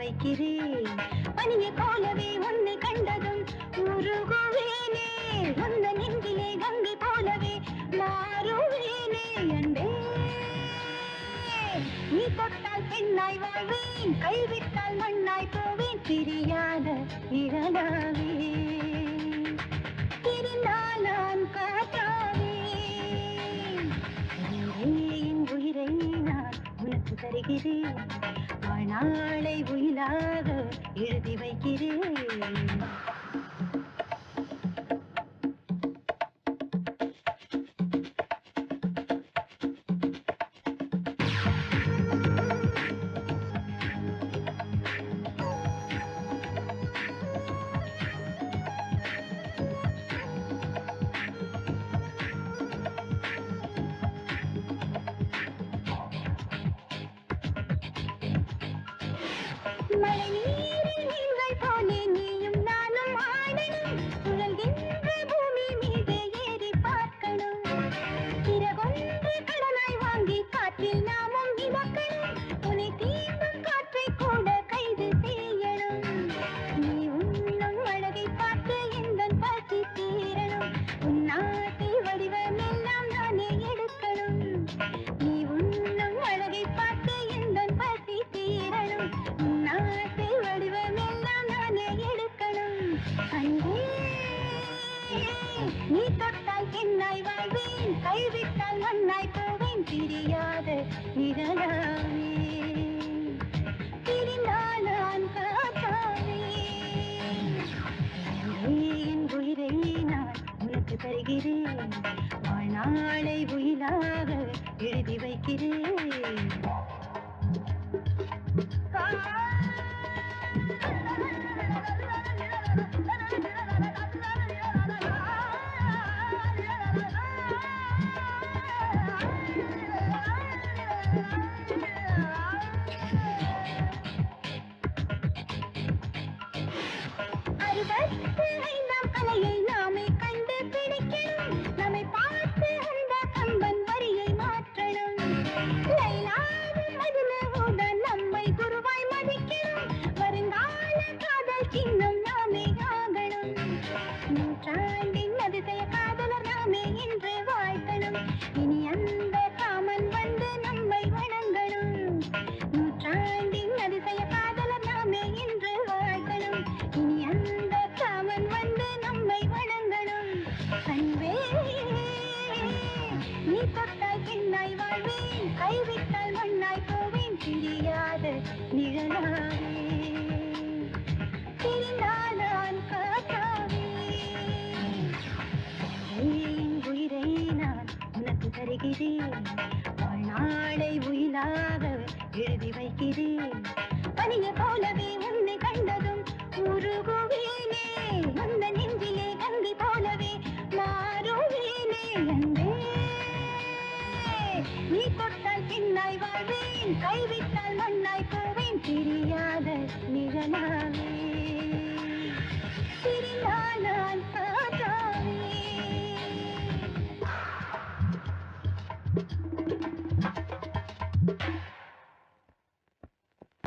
வைக்கிறேன். பனியை போலவே உன்னை கண்டதும் உருகுவேனே, உந்த நெஞ்சிலே கங்கை போலவே மாறுவேனே அன்பே. நீ தொட்டால் பெண்ணாய் வாழ்வேன், கைவிட்டால் மண்ணாய் போவேன், பிரியாத இழலாவே பிரிந்தால் நான் காற்றாவேன். என் உயிரை நான் உனக்கு தருகிறேன், வாழ்நாளை உயிலாக எழுதி வைக்கிறேன். மழை நீரில் நீங்கள் போலே நீயும் நானும் ஆடணும், சுழல்கின்ற பூமி மீது ஏறி பார்க்கணும், பிறகொன்று கடனாய் வாங்கி காற்றில் நாமும் மிதக்கணும், உன்னை தீண்டும் காற்றை கூட கைது செய்யணும். நீ உண்ணும் அழகை பார்த்து எந்தன் பசி தீரணும், உன் நாட்டை வடிவம் எல்லாம் நானே எடுக்கணும். நீ உண்ணும் அழகை பார்த்து எந்தன் பசி தீரணும், நாட்டை வடிவம் எல்லாம் நானே எடுக்கணும். அன்பே நீ தொட்டால் பெண்ணாய் வாழ்வேன், கைவிட்டால் மண்ணாய் போவேன், பிரியாத நிழலாவே பிரிந்தால் நான் காப்பாவேன். என் உயிரை நான் உனக்கு தருகிறேன், வாழ்நாளை உயிலாக எழுதி வைக்கிறேன். ஐந்தாம் கலையை நாமே கண்டு பிடிக்கணும், நம்மை பார்த்து அந்த கம்பன் வரியை மாற்றணும், லைலாவும் மஜ்னுவுடன் நம்மை குருவாய் மதிக்கணும், வருங்கால காதல் சின்னம் நாமே ஆகணும், நூற்றாண்டின் அதிசய காதலர் நாமே இன்று வாழ்த்தணும், இனி அந்த காமன் வந்து நம்மை வணங்கணும், நூற்றாண்டின் அதிசய காதலர் நாமே இன்று வாழ்த்தணும், இனி அந்த காமன் வந்து நம்மை வணங்கணும். அன்பே நீ தொட்டால் பெண்ணாய் வாழ்வேன், கைவிட்டால் மண்ணாய் போவேன், பிரியாத நிழலாவே பிரிந்தால் நான் காத்தாவேன். என் உயிரை நான் உனக்கு தருகிறேன், வாழ்நாளை உயிலாக எழுதி வைக்கிறேன்.